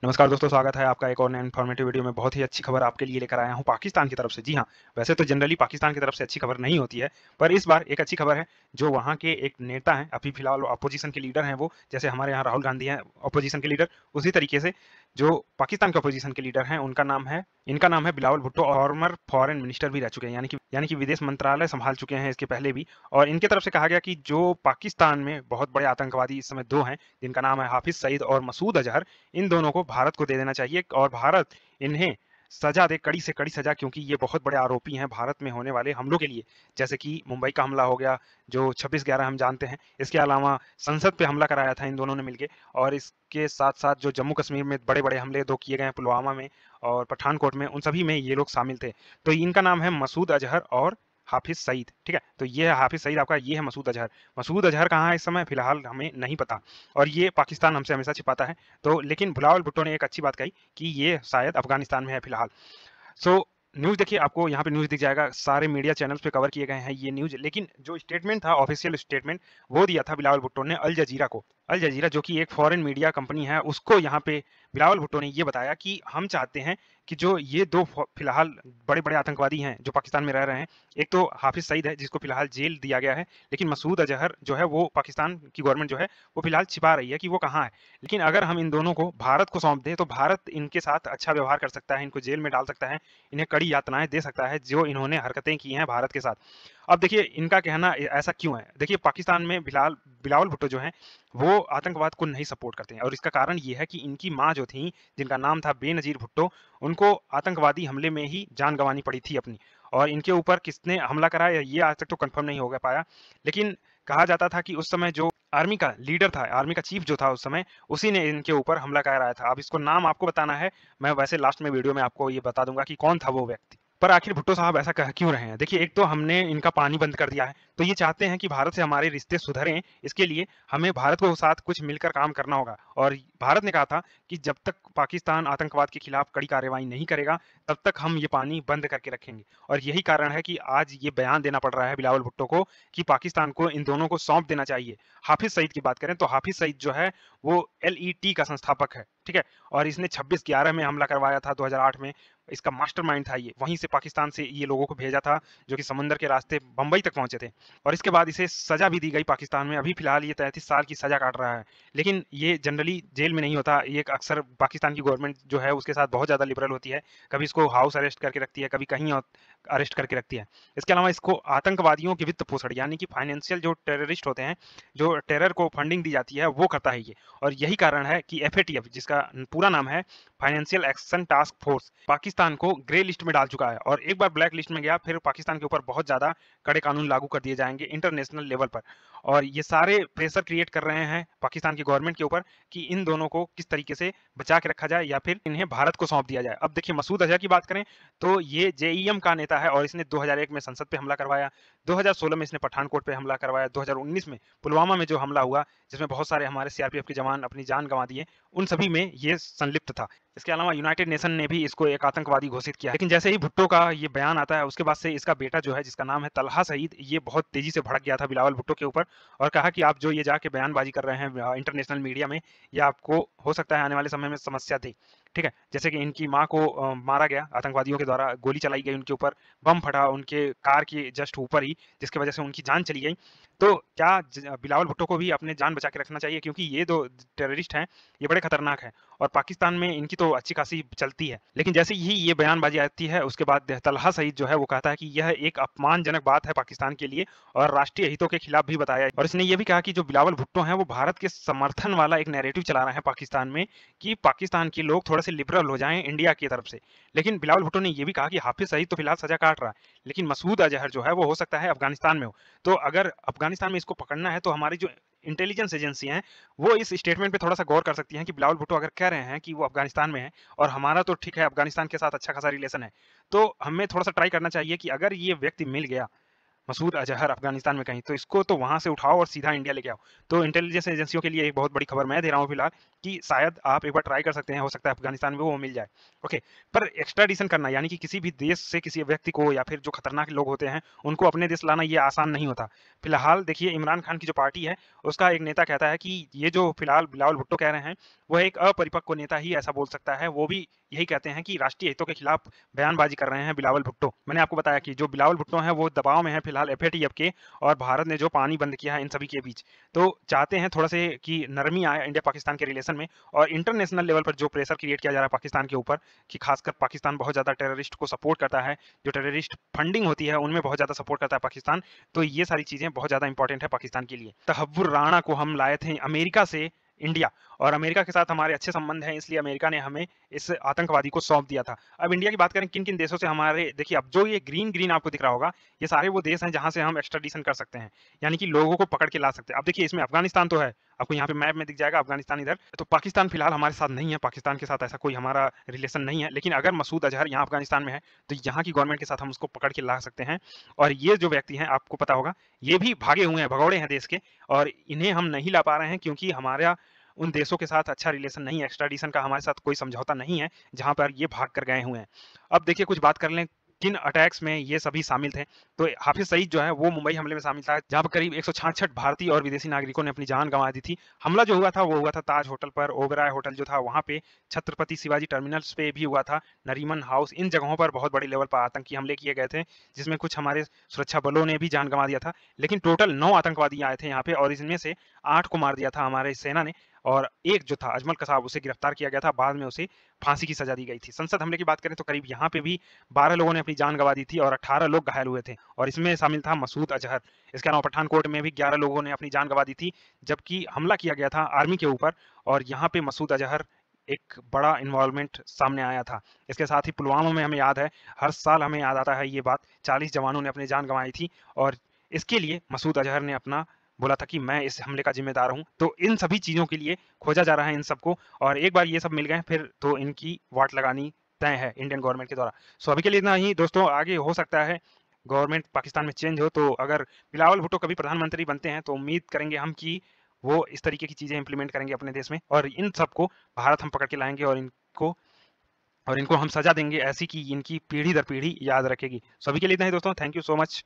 नमस्कार दोस्तों, स्वागत है आपका एक और नए इन्फॉर्मेटिव वीडियो में। बहुत ही अच्छी खबर आपके लिए लेकर आया हूँ पाकिस्तान की तरफ से। जी हाँ, वैसे तो जनरली पाकिस्तान की तरफ से अच्छी खबर नहीं होती है, पर इस बार एक अच्छी खबर है। जो वहाँ के एक नेता हैं, अभी फिलहाल अपोजिशन के लीडर हैं वो, जैसे हमारे यहाँ राहुल गांधी हैं अपोजिशन के लीडर, उसी तरीके से जो पाकिस्तान के अपोजिशन के लीडर हैं इनका नाम है Bilawal Bhutto. Farmer foreign minister भी रह चुके हैं, यानी कि विदेश मंत्रालय संभाल चुके हैं इसके पहले भी। और इनके तरफ से कहा गया कि जो पाकिस्तान में बहुत बड़े आतंकवादी इस समय दो हैं, जिनका नाम है हाफिज सईद और मसूद अजहर, इन दोनों को भारत को दे देना चाहिए और भारत इन्हें सजा दे, कड़ी से कड़ी सजा, क्योंकि ये बहुत बड़े आरोपी हैं भारत में होने वाले हमलों के लिए। जैसे कि मुंबई का हमला हो गया, जो 26/11 हम जानते हैं। इसके अलावा संसद पे हमला कराया था इन दोनों ने मिलके, और इसके साथ साथ जो जम्मू कश्मीर में बड़े बड़े हमले दो किए गए हैं, पुलवामा में और पठानकोट में, उन सभी में ये लोग शामिल थे। तो इनका नाम है मसूद अजहर और हाफिज सईद। ठीक है, तो ये है हाफिज सईद आपका, ये है मसूद अजहर। मसूद अजहर कहाँ है इस समय, फिलहाल हमें नहीं पता, और ये पाकिस्तान हमसे हमेशा छिपाता है। तो लेकिन बिलावल भुट्टो ने एक अच्छी बात कही कि ये शायद अफगानिस्तान में है फिलहाल। सो न्यूज़ देखिए, आपको यहाँ पे न्यूज़ दिख जाएगा, सारे मीडिया चैनल्स पे कवर किए गए हैं ये न्यूज़। लेकिन जो स्टेटमेंट था, ऑफिशियल स्टेटमेंट, वो दिया था बिलावल भुट्टो ने अल जजीरा को। अल जजीरा जो कि एक फॉरेन मीडिया कंपनी है, उसको यहाँ पे बिलावल भुट्टो ने ये बताया कि हम चाहते हैं कि जो ये दो फिलहाल बड़े बड़े आतंकवादी हैं जो पाकिस्तान में रह रहे हैं, एक तो हाफिज सईद है जिसको फिलहाल जेल दिया गया है, लेकिन मसूद अजहर जो है वो पाकिस्तान की गवर्नमेंट जो है वो फिलहाल छिपा रही है कि वो कहाँ है। लेकिन अगर हम इन दोनों को भारत को सौंप दें तो भारत इनके साथ अच्छा व्यवहार कर सकता है, इनको जेल में डाल सकता है, इन्हें कड़ी यातनाएं दे सकता है जो इन्होंने हरकतें की हैं भारत के साथ। अब देखिए इनका कहना ऐसा क्यों है। देखिए पाकिस्तान में फिलहाल बिलावल भुट्टो जो हैं वो आतंकवाद को नहीं सपोर्ट करते हैं, और इसका कारण ये है कि इनकी माँ जो थी, जिनका नाम था बेनजीर भुट्टो, उनको आतंकवादी हमले में ही जान गंवानी पड़ी थी अपनी। और इनके ऊपर किसने हमला कराया ये आज तक तो कंफर्म नहीं हो पाया, लेकिन कहा जाता था कि उस समय जो आर्मी का लीडर था, आर्मी का चीफ जो था उस समय, उसी ने इनके ऊपर हमला कराया था। अब इसको नाम आपको बताना है, मैं वैसे लास्ट में वीडियो में आपको ये बता दूंगा कि कौन था वो व्यक्ति। पर आखिर भुट्टो साहब ऐसा कह क्यों रहे हैं। देखिए, एक तो हमने इनका पानी बंद कर दिया है, तो ये चाहते हैं कि भारत से हमारे रिश्ते सुधरें। इसके लिए हमें भारत को साथ कुछ मिलकर काम करना होगा, और भारत ने कहा था कि जब तक पाकिस्तान आतंकवाद के खिलाफ कड़ी कार्रवाई नहीं करेगा, तब तक हम ये पानी बंद करके रखेंगे। और यही कारण है कि आज ये बयान देना पड़ रहा है बिलावल भुट्टो को कि पाकिस्तान को इन दोनों को सौंप देना चाहिए। हाफिज सईद की बात करें तो हाफिज सईद जो है वो LET का संस्थापक है, ठीक है, और इसने 26/11 में हमला करवाया था 2008 में। इसका मास्टरमाइंड था ये, वहीं से पाकिस्तान से ये लोगों को भेजा था जो कि समंदर के रास्ते बंबई तक पहुंचे थे। और इसके बाद इसे सजा भी दी गई पाकिस्तान में। अभी फिलहाल ये 33 साल की सजा काट रहा है, लेकिन ये जनरली जेल में नहीं होता। ये अक्सर पाकिस्तान की गवर्नमेंट जो है उसके साथ बहुत ज़्यादा लिबरल होती है, कभी इसको हाउस अरेस्ट करके रखती है, कभी कहीं अरेस्ट करके रखती है। इसके अलावा इसको आतंकवादियों के वित्त पोषण, यानी कि फाइनेंशियल जो टेररिस्ट होते हैं, जो टेरर को फंडिंग दी जाती है, वो करता है ये। और यही कारण है कि FATF, जिसका पूरा नाम है financial action task force, Pakistan को ग्रे लिस्ट में डाल चुका है, और एक बार ब्लैक लिस्ट में गया फिर पाकिस्तान के ऊपर बहुत ज़्यादा कड़े कानून लागू कर दिए जाएंगे इंटरनेशनल लेवल पर। और ये सारे प्रेशर क्रिएट कर रहे हैं पाकिस्तान की गवर्नमेंट के ऊपर कि इन दोनों को किस तरीके से बचा के रखा जाए या फिर इन्हें भारत को सौंप दिया जाए। अब देखिए मसूद अजहर की बात करें तो ये JEM का नेता है, और इसने 2001 में संसद पे हमला करवाया, 2016 में इसने पठानकोट पे हमला करवाया, 2019 में पुलवामा में जो हमला हुआ जिसमें बहुत सारे हमारे CRPF के जवान अपनी जान गंवा दिए, उन सभी में ये संलिप्त था। इसके अलावा यूनाइटेड नेशन ने भी इसको एक आतंकवादी घोषित किया। लेकिन जैसे ही भुट्टो का ये बयान आता है, उसके बाद से इसका बेटा जो है, जिसका नाम है तलहा सईद, ये बहुत तेजी से भड़क गया था बिलावल भुट्टो के ऊपर, और कहा कि आप जो ये जाके बयानबाजी कर रहे हैं इंटरनेशनल मीडिया में, ये आपको हो सकता है आने वाले समय में समस्या दे। ठीक है, जैसे कि इनकी माँ को मारा गया आतंकवादियों के द्वारा, गोली चलाई गई उनके ऊपर, बम फटा उनके कार के जस्ट ऊपर ही, जिसकी वजह से उनकी जान चली गई। तो क्या बिलावल भुट्टो को भी अपने जान बचा के रखना चाहिए, क्योंकि ये दो टेररिस्ट हैं, ये बड़े खतरनाक हैं, और पाकिस्तान में इनकी तो अच्छी खासी चलती है। लेकिन जैसे ही ये बयानबाजी आती है, उसके बाद तलहा सईद जो है वो कहता है कि यह एक अपमानजनक बात है पाकिस्तान के लिए, और राष्ट्रीय हितों के खिलाफ भी बताया। और इसने ये भी कहा कि जो बिलावल भुट्टो हैं वो भारत के समर्थन वाला एक नैरेटिव चला रहे हैं पाकिस्तान में, कि पाकिस्तान के लोग थोड़े से लिबरल हो जाएं इंडिया की तरफ से। लेकिन बिलावल भुट्टो ने ये भी कहा कि हाफिज सईद तो फिलहाल सजा काट रहा है, लेकिन मसूद अजहर जो है वो हो सकता है अफगानिस्तान में हो। तो अगर अफगानिस्तान में इसको पकड़ना है तो हमारी जो इंटेलिजेंस एजेंसी हैं वो इस स्टेटमेंट पे थोड़ा सा गौर कर सकती हैं कि बिलावल भुट्टो अगर कह रहे हैं कि वो अफगानिस्तान में है, और हमारा तो ठीक है अफगानिस्तान के साथ अच्छा खासा रिलेशन है, तो हमें थोड़ा सा ट्राई करना चाहिए कि अगर ये व्यक्ति मिल गया मसूद अजहर अफगानिस्तान में कहीं, तो इसको तो वहाँ से उठाओ और सीधा इंडिया लेके आओ। तो इंटेलिजेंस एजेंसियों के लिए एक बहुत बड़ी खबर मैं दे रहा हूँ फिलहाल कि शायद आप एक बार ट्राई कर सकते हैं, हो सकता है अफगानिस्तान में वो मिल जाए। ओके, पर एक्स्ट्राडिशन करना यानी कि किसी भी देश से किसी व्यक्ति को या फिर जो खतरनाक लोग होते हैं उनको अपने देश लाना ये आसान नहीं होता। फिलहाल देखिए इमरान खान की जो पार्टी है उसका एक नेता कहता है कि ये जो फिलहाल बिलावल भुट्टो कह रहे हैं वो एक अपरिपक्व नेता ही ऐसा बोल सकता है। वो भी यही कहते हैं कि राष्ट्रीय हितों के खिलाफ बयानबाजी कर रहे हैं बिलावल भुट्टो। मैंने आपको बताया कि जो बिलावल भुट्टो हैं वो दबाव में है फिलहाल एफएटीएफ के, और भारत ने जो पानी बंद किया है इन सभी के बीच, तो चाहते हैं थोड़ा से कि नरमी आए इंडिया पाकिस्तान के रिलेशन में। और इंटरनेशनल लेवल पर जो प्रेशर क्रिएट किया जा रहा है पाकिस्तान के ऊपर कि खासकर पाकिस्तान बहुत ज़्यादा टेररिस्ट को सपोर्ट करता है, जो टेररिस्ट फंडिंग होती है उनमें बहुत ज़्यादा सपोर्ट करता है पाकिस्तान, तो ये सारी चीज़ें बहुत ज़्यादा इंपॉर्टेंट है पाकिस्तान के लिए। तहव्वुर राणा को हम लाए थे अमेरिका से इंडिया, और अमेरिका के साथ हमारे अच्छे संबंध हैं, इसलिए अमेरिका ने हमें इस आतंकवादी को सौंप दिया था। अब इंडिया की बात करें किन किन देशों से हमारे, देखिए अब जो ये ग्रीन ग्रीन आपको दिख रहा होगा ये सारे वो देश हैं जहां से हम एक्स्ट्राडिशन कर सकते हैं, यानी कि लोगों को पकड़ के ला सकते हैं। अब देखिए इसमें अफगानिस्तान तो है, आपको यहाँ पे मैप में दिख जाएगा अफगानिस्तान इधर, तो पाकिस्तान फिलहाल हमारे साथ नहीं है, पाकिस्तान के साथ ऐसा कोई हमारा रिलेशन नहीं है। लेकिन अगर मसूद अजहर यहाँ अफगानिस्तान में है तो यहाँ की गवर्नमेंट के साथ हम उसको पकड़ के ला सकते हैं। और ये जो व्यक्ति हैं आपको पता होगा ये भी भागे हुए हैं, भगौड़े हैं देश के, और इन्हें हम नहीं ला पा रहे हैं क्योंकि हमारा उन देशों के साथ अच्छा रिलेशन नहीं है, एक्स्ट्राडिशन का हमारे साथ कोई समझौता नहीं है जहां पर ये भाग कर गए हुए हैं। अब देखिए कुछ बात कर लें किन अटैक्स में ये सभी शामिल थे। तो हाफिज सईद जो है वो मुंबई हमले में शामिल था, जहां पर करीब 166 भारतीय और विदेशी नागरिकों ने अपनी जान गंवा दी थी। हमला जो हुआ था वो हुआ था ताज होटल पर, ओबराय होटल जो था वहां पे, छत्रपति शिवाजी टर्मिनल्स पे भी हुआ था, नरीमन हाउस, इन जगहों पर बहुत बड़ी लेवल पर आतंकी हमले किए गए थे, जिसमें कुछ हमारे सुरक्षा बलों ने भी जान गंवा दिया था। लेकिन टोटल 9 आतंकवादी आए थे यहाँ पे, और इसमें से 8 को मार दिया था हमारे सेना ने, और एक जो था अजमल कसाब उसे गिरफ्तार किया गया था, बाद में उसे फांसी की सजा दी गई थी। संसद हमले की बात करें तो करीब यहाँ पे भी 12 लोगों ने अपनी जान गंवा दी थी और 18 लोग घायल हुए थे, और इसमें शामिल था मसूद अजहर। इसके अलावा पठानकोट में भी 11 लोगों ने अपनी जान गंवा दी थी, जबकि हमला किया गया था आर्मी के ऊपर, और यहाँ पे मसूद अजहर एक बड़ा इन्वॉल्वमेंट सामने आया था। इसके साथ ही पुलवामा में हमें याद है, हर साल हमें याद आता है ये बात, 40 जवानों ने अपनी जान गंवाई थी, और इसके लिए मसूद अजहर ने अपना बोला था कि मैं इस हमले का जिम्मेदार हूं। तो इन सभी चीजों के लिए खोजा जा रहा है इन सबको, और एक बार ये सब मिल गए फिर तो इनकी वाट लगानी तय है इंडियन गवर्नमेंट के द्वारा। सो अभी के लिए इतना ही दोस्तों, आगे हो सकता है गवर्नमेंट पाकिस्तान में चेंज हो, तो अगर बिलावल भुट्टो कभी प्रधानमंत्री बनते हैं तो उम्मीद करेंगे हम कि वो इस तरीके की चीजें इंप्लीमेंट करेंगे अपने देश में, और इन सबको भारत हम पकड़ के लाएंगे और इनको हम सजा देंगे ऐसी कि इनकी पीढ़ी दर पीढ़ी याद रखेगी। सभी के लिए इतना ही दोस्तों, थैंक यू सो मच।